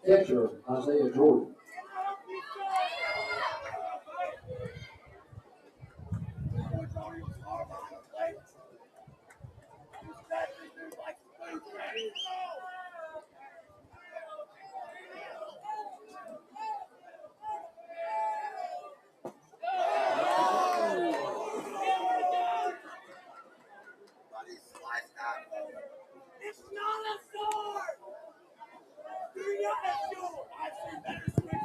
Catcher, Isaiah Jordan. It's not a sword! Do not a sword! I've seen better swings.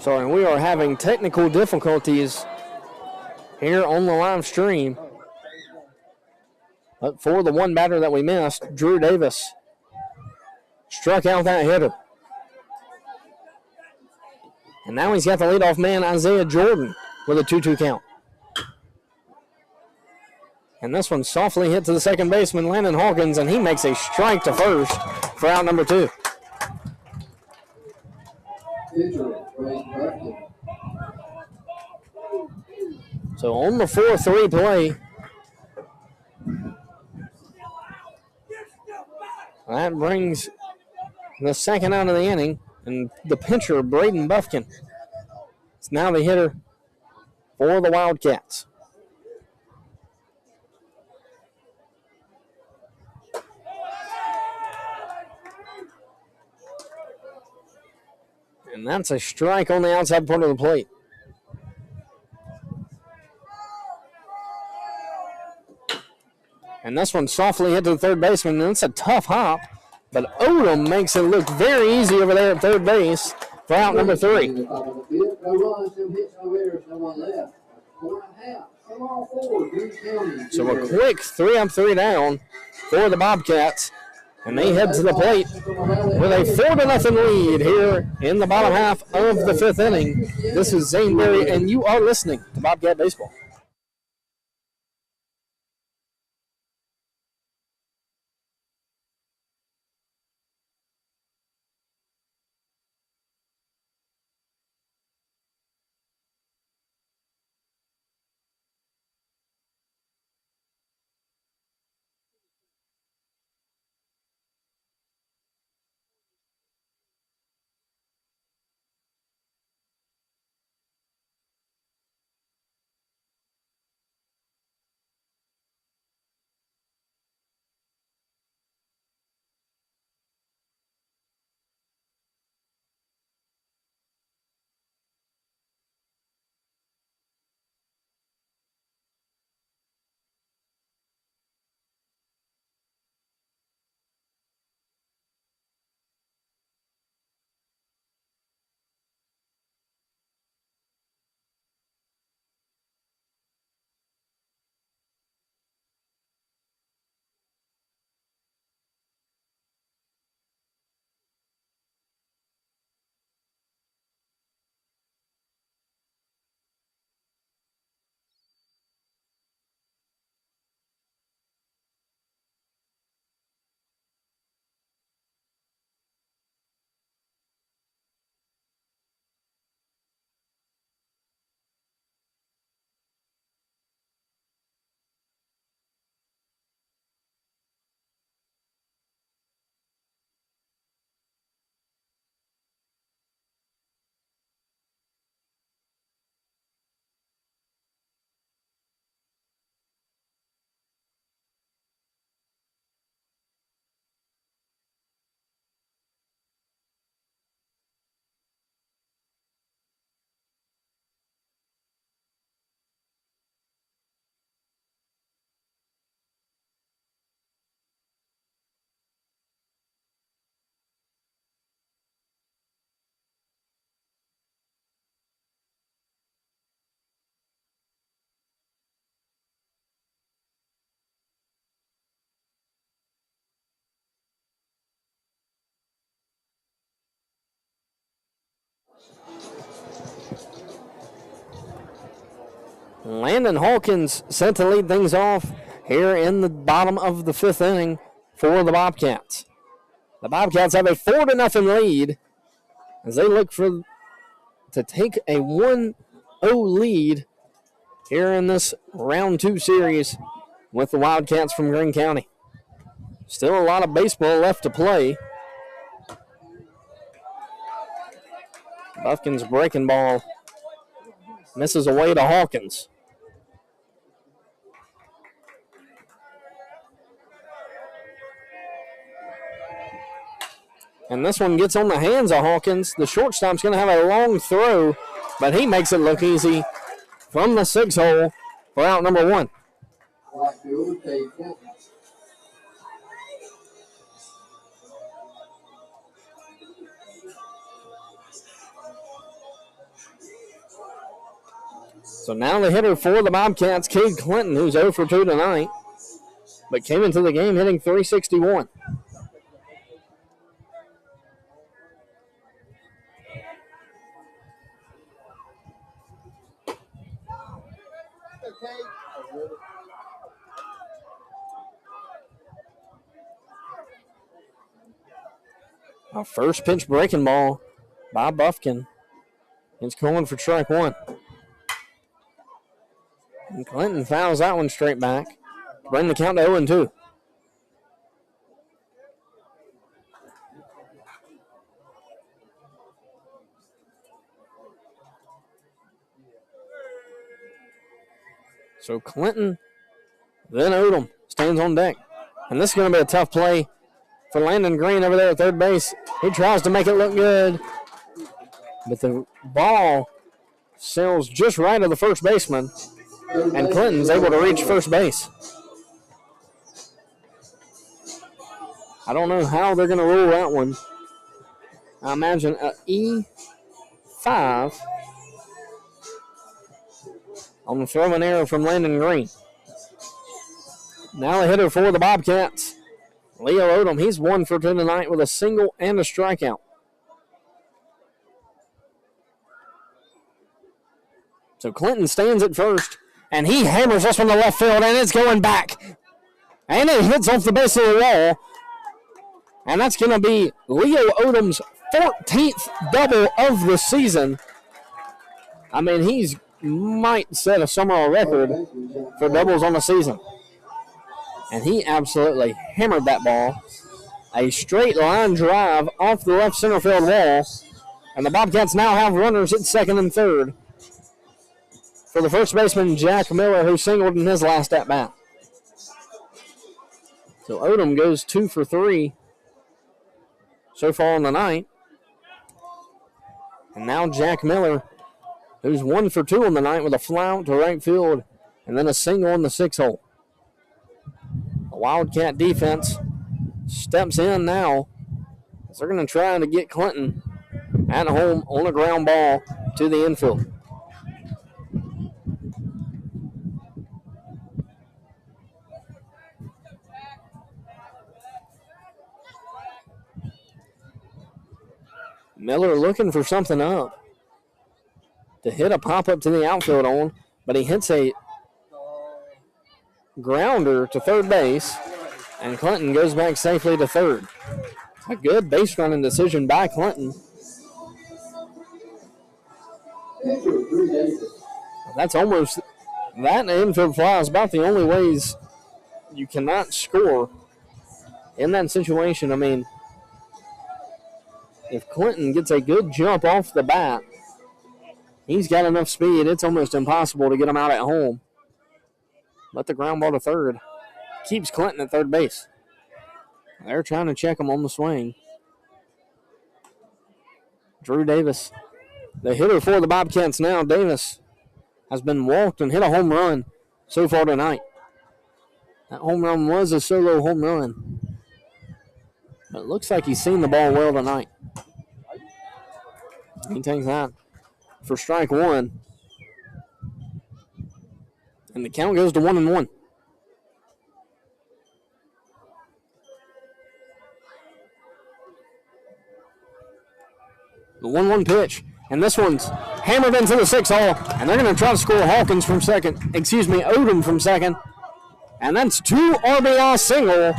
Sorry, we are having technical difficulties here on the live stream. But for the one batter that we missed, Drew Davis struck out that hitter. And now he's got the leadoff man, Isaiah Jordan, with a 2-2 count. And this one softly hit to the second baseman, Landon Hawkins, and he makes a strike to first for out number 2. So on the 4-3 play, that brings the second out of the inning, and the pitcher, Braden Buffkin, is now the hitter for the Wildcats. And that's a strike on the outside part of the plate. And this one softly hit to the third baseman, and it's a tough hop. But Odom makes it look very easy over there at third base for out number 3. So a quick 3-up, 3-down for the Bobcats. And they head to the plate with a 4-0 lead here in the bottom half of the 5th inning. This is Zane Berry, and you are listening to Bobcat Baseball. Landon Hawkins set to lead things off here in the bottom of the 5th inning for the Bobcats. The Bobcats have a 4-0 lead as they look to take a 1-0 lead here in this round 2 series with the Wildcats from Greene County. Still a lot of baseball left to play. Buffkin's breaking ball misses away to Hawkins. And this one gets on the hands of Hawkins. The shortstop's going to have a long throw, but he makes it look easy from the 6 hole for out number 1. So now the hitter for the Bobcats, Cade Clinton, who's 0 for 2 tonight, but came into the game hitting .361. A first pitch breaking ball by Buffkin. It's going for strike 1. And Clinton fouls that one straight back to bring the count to 0-2. So Clinton, then Odom stands on deck. And this is going to be a tough play for Landon Greene over there at third base. He tries to make it look good, but the ball sails just right of the first baseman, and Clinton's able to reach first base. I don't know how they're going to rule that one. I imagine an E5 on the throwing error from Landon Greene. Now the hitter for the Bobcats, Leo Odom. He's 1 for 2 tonight with a single and a strikeout. So Clinton stands at first, and he hammers this one to left field, and it's going back. And it hits off the base of the wall. And that's going to be Leo Odom's 14th double of the season. I mean, he's might set a Sumrall record for doubles on the season. And he absolutely hammered that ball. A straight line drive off the left center field wall. And the Bobcats now have runners at second and third for the first baseman, Jack Miller, who singled in his last at-bat. So Odom goes 2 for 3 so far on the night. And now Jack Miller, who's 1 for 2 on the night with a fly out to right field and then a single on the 6 hole. The Wildcat defense steps in now as they're going to try to get Clinton at home on a ground ball to the infield. Miller looking for something up to hit a pop-up to the outfield on, but he hits a grounder to third base, and Clinton goes back safely to third. A good base running decision by Clinton. That's almost, that infield fly is about the only ways you cannot score in that situation. I mean, if Clinton gets a good jump off the bat, he's got enough speed, it's almost impossible to get him out at home. But the ground ball to third keeps Clinton at third base. They're trying to check him on the swing. Drew Davis, the hitter for the Bobcats now. Davis has been walked and hit a home run so far tonight. That home run was a solo home run. But it looks like he's seen the ball well tonight. He takes that for strike 1. And the count goes to 1-1. The 1-1 pitch And this one's hammered into the 6 hole, and they're going to try to score Hawkins from second. Odom from second. And that's 2 RBI single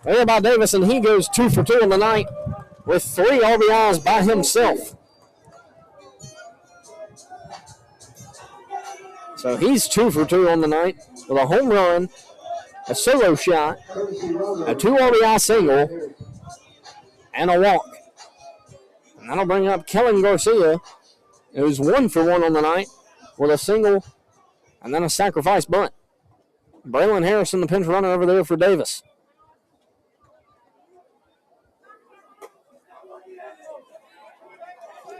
there by Davis, and he goes 2 for 2 on the night with 3 RBIs by himself. So he's 2 for 2 on the night with a home run, a solo shot, a 2 RBI single, and a walk. And that'll bring up Kellen Garcia, who's 1 for 1 on the night with a single and then a sacrifice bunt. Braylon Harrison, the pinch runner over there for Davis.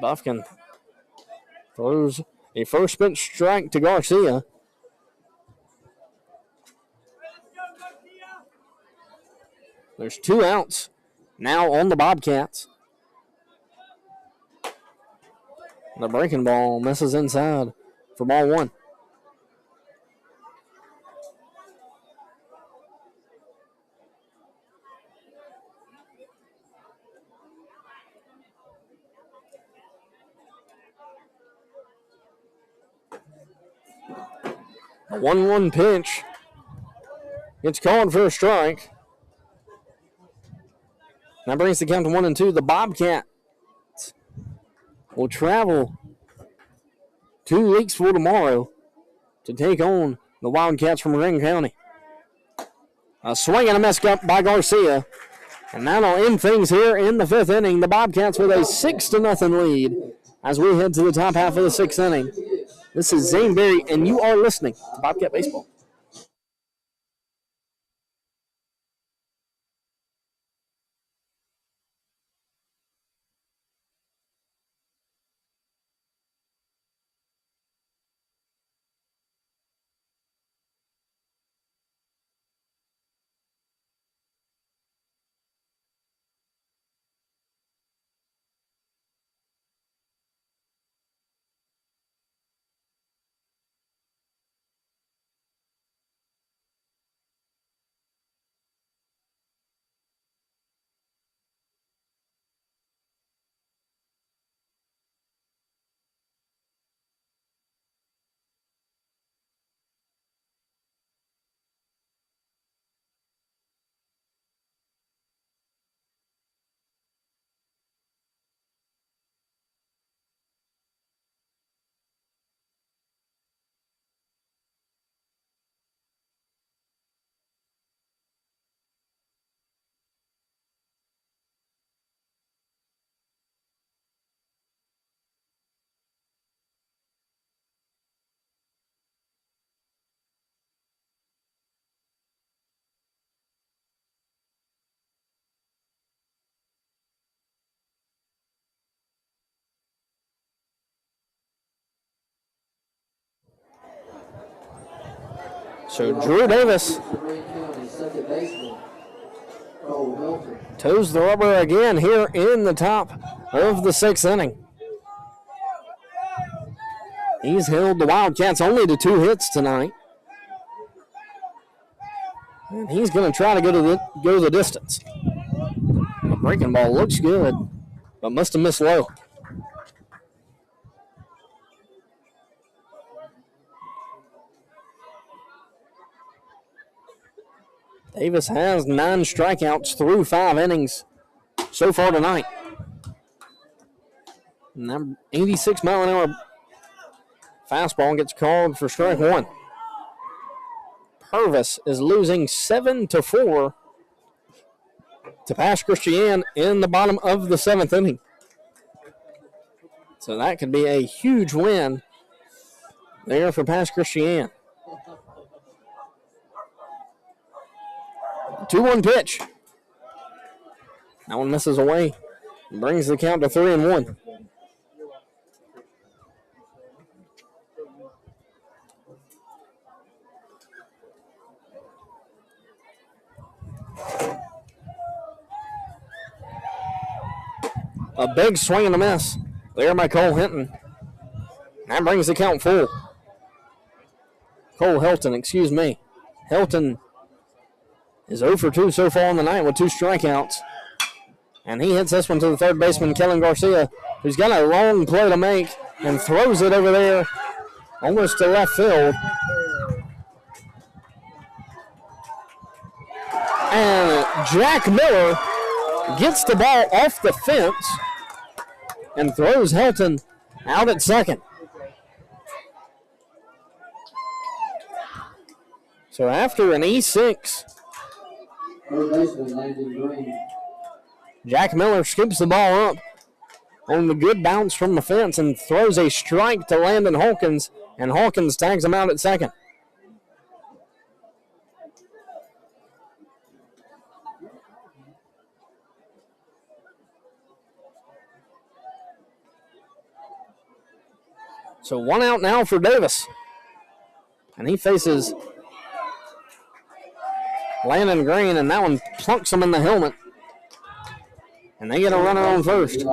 Buffkin throws a first pitch strike to Garcia. There's 2 outs now on the Bobcats. The breaking ball misses inside for ball 1. A 1-1 pitch. It's called for a strike. That brings the count to 1-2. The Bobcats will travel to Leakesville tomorrow to take on the Wildcats from Greene County. A swing and a miss up by Garcia. And that'll end things here in the 5th inning. The Bobcats with a 6-0 lead as we head to the top half of the 6th inning. This is Zane Berry, and you are listening to Bobcat Baseball. So Drew Davis toes the rubber again here in the top of the 6th inning. He's held the Wildcats only to 2 hits tonight. And he's going to try to go the distance. The breaking ball looks good, but must have missed low. Davis has 9 strikeouts through 5 innings so far tonight. And that 86-mile-an-hour fastball gets called for strike 1. Purvis is losing 7-4 to Pass Christian in the bottom of the 7th inning. So that could be a huge win there for Pass Christian. 2-1 pitch. That one misses away. Brings the count to 3-1. A big swing and a miss there by Cole Hinton. That brings the count full. Cole Helton, excuse me. Helton is 0 for 2 so far on the night with 2 strikeouts. And he hits this one to the third baseman, Kellen Garcia. who's got a long play to make and throws it over there almost to left field. And Jack Miller gets the ball off the fence and throws Helton out at second. So after an E6, Third baseman Landon Greene. Jack Miller scoops the ball up on the good bounce from the fence and throws a strike to Landon Hawkins, and Hawkins tags him out at second. So 1 out now for Davis. And he faces Landon Greene, and that one plunks him in the helmet. And they get a runner on first.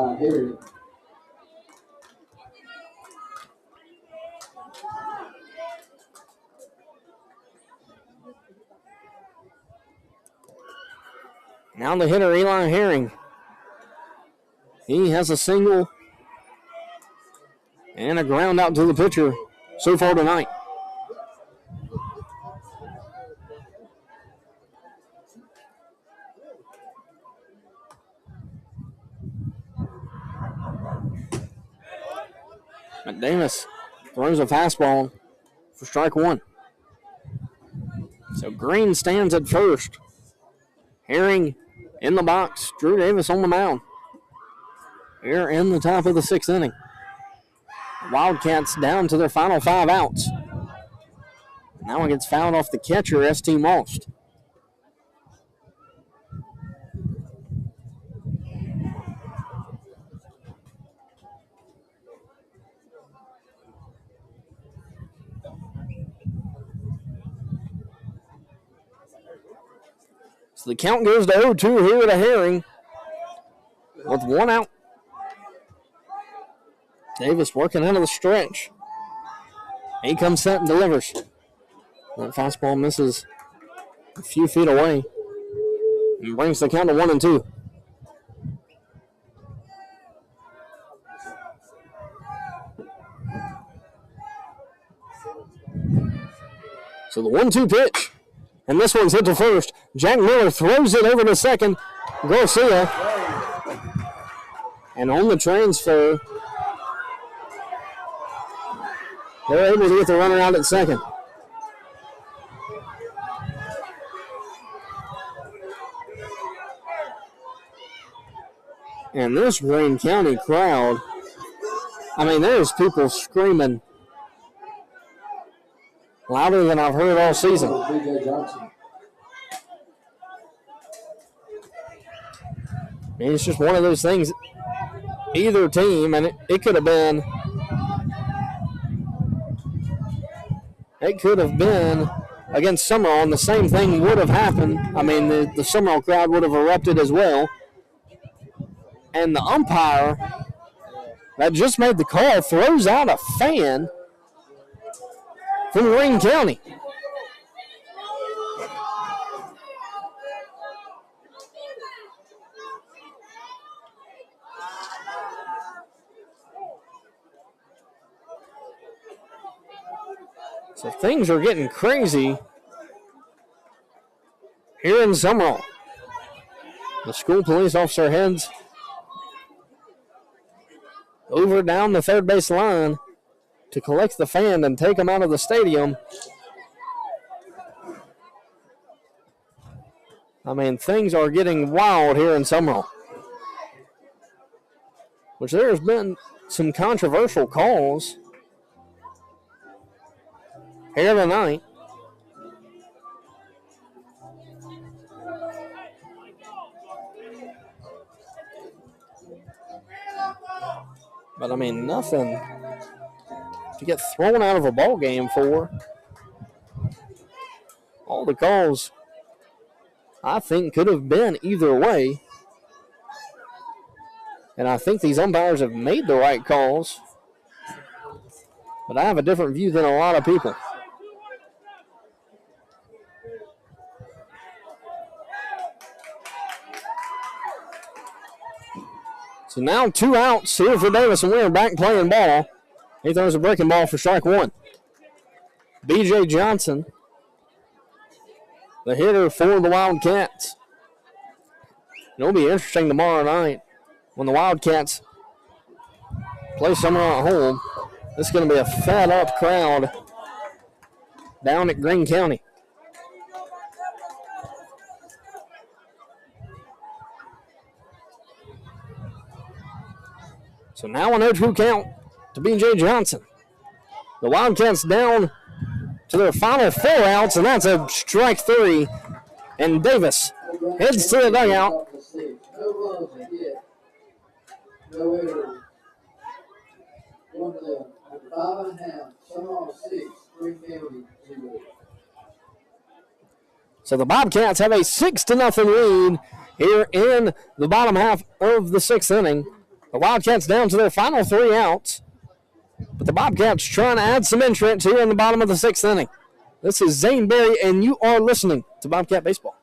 Now the hitter, Eli Herring. He has a single and a ground out to the pitcher so far tonight. McDavis throws a fastball for strike one. So Greene stands at first. Herring in the box. Drew Davis on the mound. Here in the top of the 6th inning. Wildcats down to their final 5 outs. Now it gets fouled off the catcher, S.T. Most. So the count goes to 0-2 here to Herring with 1 out. Davis working out of the stretch. He comes set and delivers. That fastball misses a few feet away and brings the count to 1-2. So the 1-2 pitch. And this one's hit to first. Jack Miller throws it over to second. Garcia. And on the transfer, they're able to get the runner out at second. And this Greene County crowd, I mean, there's people screaming louder than I've heard all season. B.J. Johnson. I mean, it's just one of those things. Either team, and it could have been against Sumrall, and the same thing would have happened. I mean, the Sumrall crowd would have erupted as well. And the umpire that just made the call throws out a fan from Greene County. So things are getting crazy here in Sumrall. The school police officer heads over down the third base line to collect the fan and take him out of the stadium. I mean, things are getting wild here in Sumrall. Which there's been some controversial calls here tonight. But I mean, nothing to get thrown out of a ball game for. All the calls, I think, could have been either way. And I think these umpires have made the right calls. But I have a different view than a lot of people. So now 2 outs here for Davis, and we're back playing ball. He throws a breaking ball for strike 1. B.J. Johnson, the hitter for the Wildcats. It'll be interesting tomorrow night when the Wildcats play Sumrall at home. This is going to be a fed-up crowd down at Greene County. So now an 0-2 count to B.J. Johnson. The Wildcats down to their final 4 outs, and that's a strike 3. And Davis heads to the dugout. No runs a hit. No errors. 1 left. 5.5. Sumrall 6. Greene County 0. So the Bobcats have a 6-0 lead here in the bottom half of the 6th inning. The Wildcats down to their final 3 outs. But the Bobcats trying to add some entrance here in the bottom of the 6th inning. This is Zane Berry, and you are listening to Bobcat Baseball.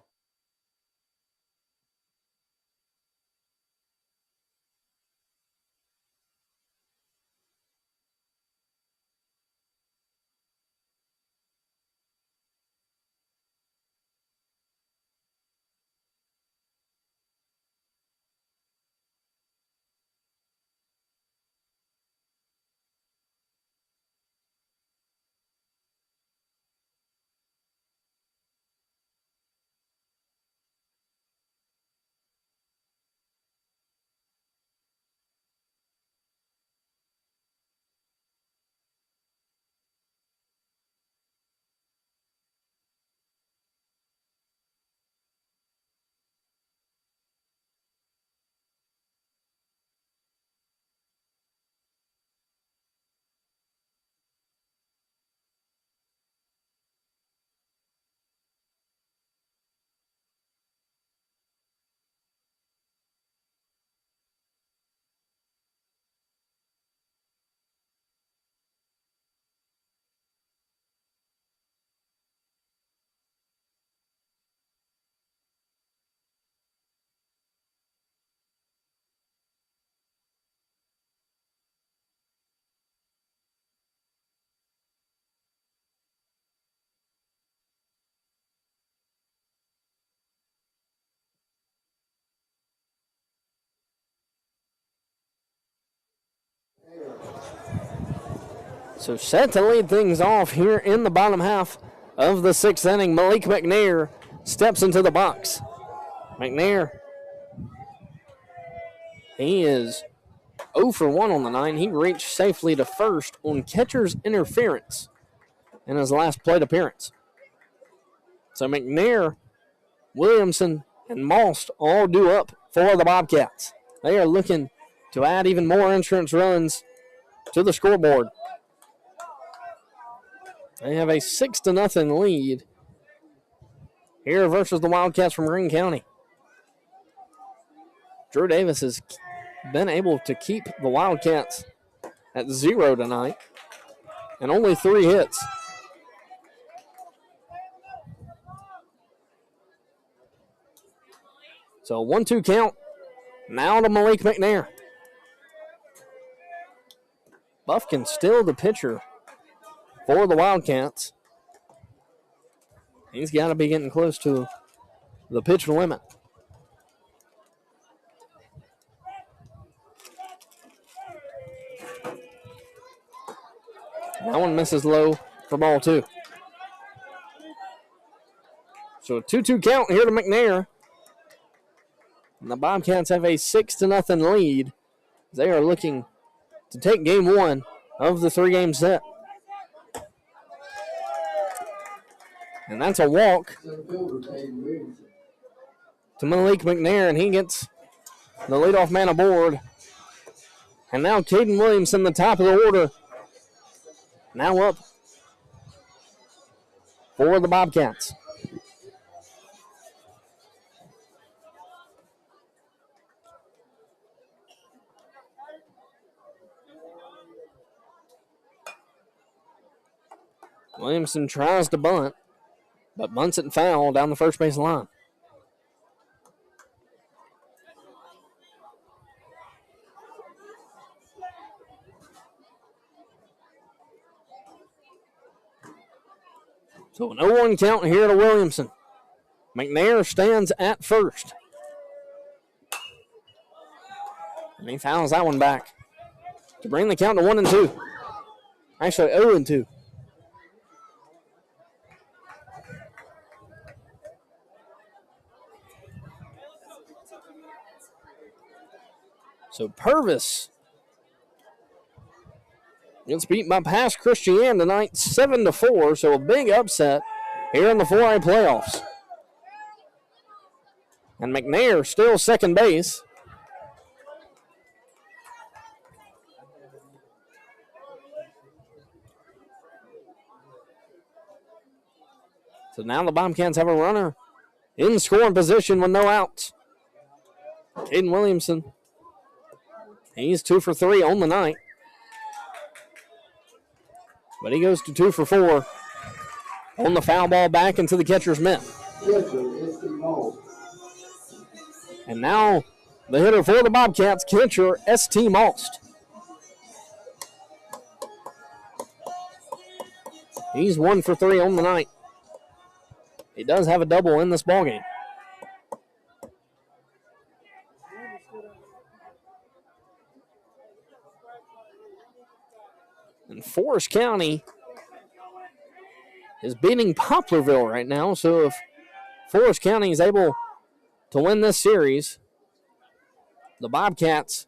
So set to lead things off here in the bottom half of the 6th inning, Malik McNair steps into the box. McNair, he is 0 for 1 on the 9. He reached safely to first on catcher's interference in his last plate appearance. So McNair, Williamson, and Most all due up for the Bobcats. They are looking to add even more entrance runs to the scoreboard. They have a 6-0 lead here versus the Wildcats from Greene County. Drew Davis has been able to keep the Wildcats at 0 tonight and only 3 hits. So 1-2 count now to Malik McNair. Buffkin still the pitcher for the Wildcats. He's got to be getting close to the pitch limit. That one misses low for ball 2. So a 2-2 count here to McNair. And the Bobcats have a 6-0 lead. They are looking to take game 1 of the 3-game set. And that's a walk to Malik McNair, and he gets the leadoff man aboard. And now Caden Williamson, the top of the order, now up for the Bobcats. Williamson tries to bunt, but bunts it foul down the first base line. So an 0-1 count here to Williamson. McNair stands at first. And he fouls that one back to bring the count to 1-2. Actually, 0-2. So Purvis gets beat by Pass Christian tonight, 7-4. So a big upset here in the 4A playoffs. And McNair still second base. So now the Bobcats have a runner in scoring position with no outs. Caden Williamson, he's 2 for 3 on the night. But he goes to 2 for 4 on the foul ball back into the catcher's mitt. And now the hitter for the Bobcats, catcher S.T. Most. He's 1 for 3 on the night. He does have a double in this ballgame. And Forest County is beating Poplarville right now. So if Forest County is able to win this series, the Bobcats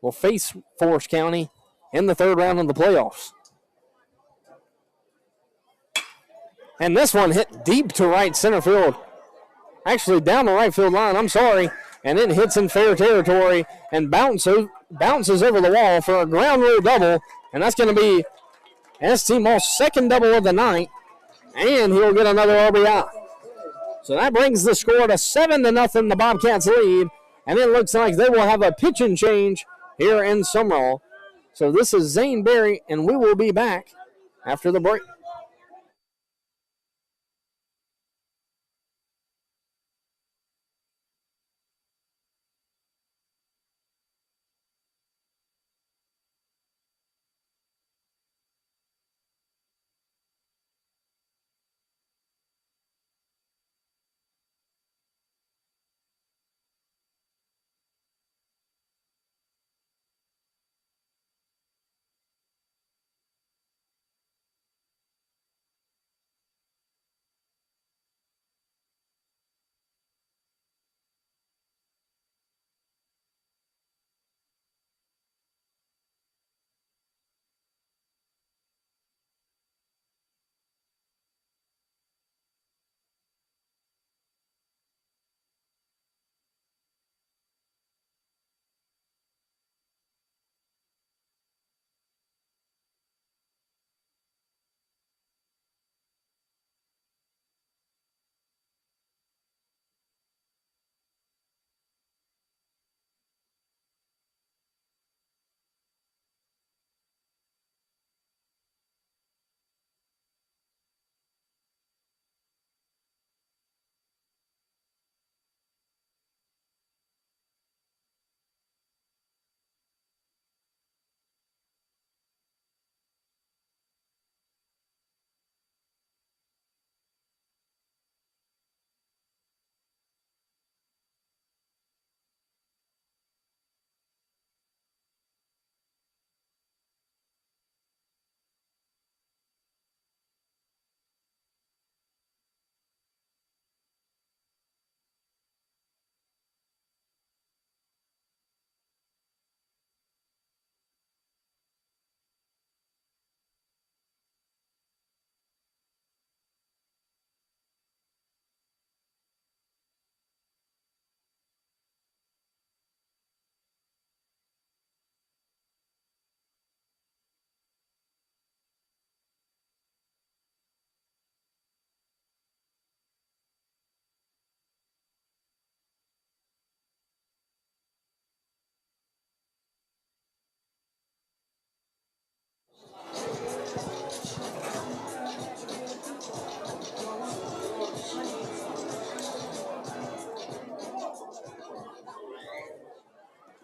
will face Forest County in the third round of the playoffs. And this one hit deep to right center field. Actually, down the right field line, I'm sorry. And it hits in fair territory and bounces over the wall for a ground rule double. And that's going to be S.T. Moss' second double of the night. And he'll get another RBI. So that brings the score to 7-0, the Bobcats lead. And it looks like they will have a pitching change here in Sumrall. So this is Zane Berry, and we will be back after the break.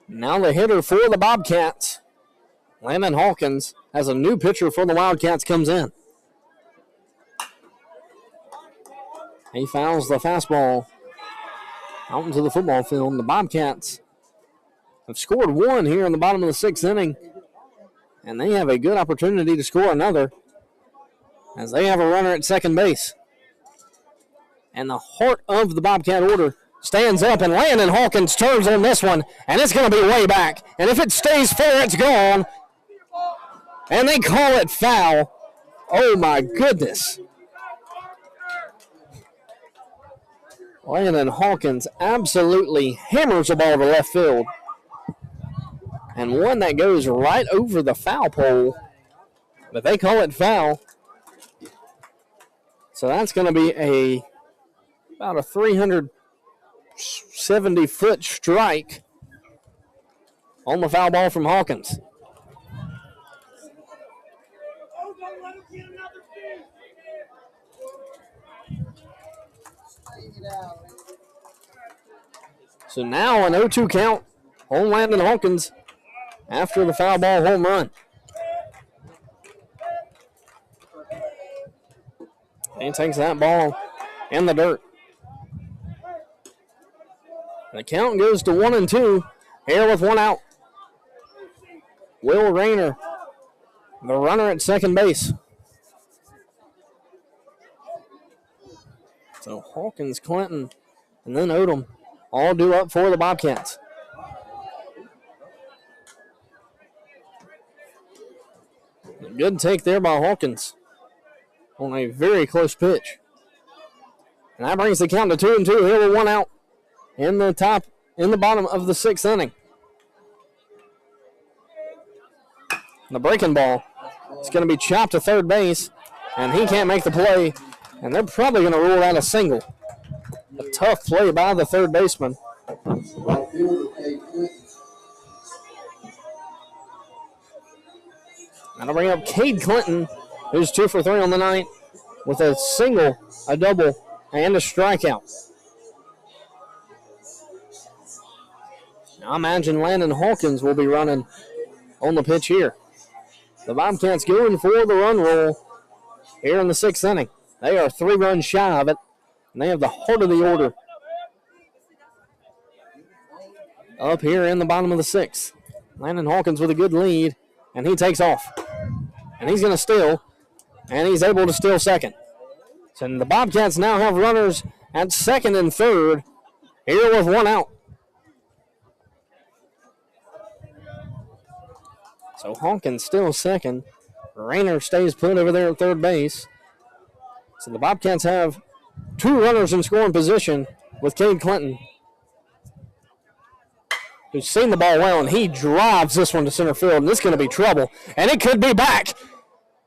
Now the hitter for the Bobcats, Landon Hawkins, has a new pitcher for the Wildcats comes in. He fouls the fastball out into the football field. The Bobcats have scored one here in the bottom of the 6th inning, and they have a good opportunity to score another as they have a runner at second base. And the heart of the Bobcat order stands up, and Landon Hawkins turns on this one, and it's going to be way back. And if it stays fair, it's gone. And they call it foul. Oh, my goodness. Landon Hawkins absolutely hammers the ball to left field. And one that goes right over the foul pole. But they call it foul. So that's going to be about a 370-foot strike on the foul ball from Hawkins. So now an 0-2 count on Landon Hawkins after the foul ball home run. He takes that ball in the dirt. The count goes to 1-2 here with one out. Will Rayner, the runner at second base. So Hawkins, Clinton, and then Odom all due up for the Bobcats. A good take there by Hawkins on a very close pitch. And that brings the count to 2-2 here with one out in the bottom of the 6th inning. The breaking ball is going to be chopped to third base, and he can't make the play, and they're probably going to rule out a single. A tough play by the third baseman. That'll bring up Cade Clinton, who's 2 for 3 on the night with a single, a double, and a strikeout. Now I imagine Landon Hawkins will be running on the pitch here. The Bobcats going for the run roll here in the 6th inning. They are 3 runs shy of it, and they have the heart of the order up here in the bottom of the 6th. Landon Hawkins with a good lead, and he takes off. And he's going to steal, and he's able to steal second. So the Bobcats now have runners at second and third here with one out. So Hawkins still second. Rayner stays put over there at third base. So the Bobcats have 2 runners in scoring position with Cade Clinton, who's seen the ball well, and he drives this one to center field, and this is going to be trouble. And it could be back.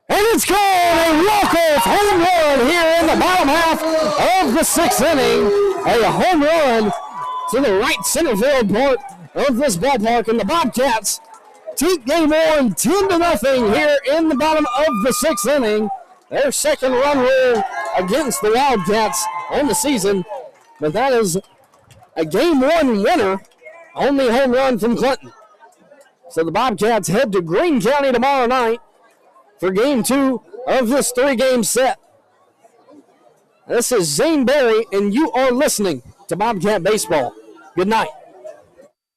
And it's called a walk-off home run here in the bottom half of the 6th inning. A home run to the right center field part of this ballpark, and the Bobcats take game on 10-0 here in the bottom of the 6th inning. Their second run rule against the Wildcats on the season, but that is a game 1 winner on the home run from Clinton. So the Bobcats head to Greene County tomorrow night for game 2 of this 3-game set. This is Zane Berry, and you are listening to Bobcat Baseball. Good night.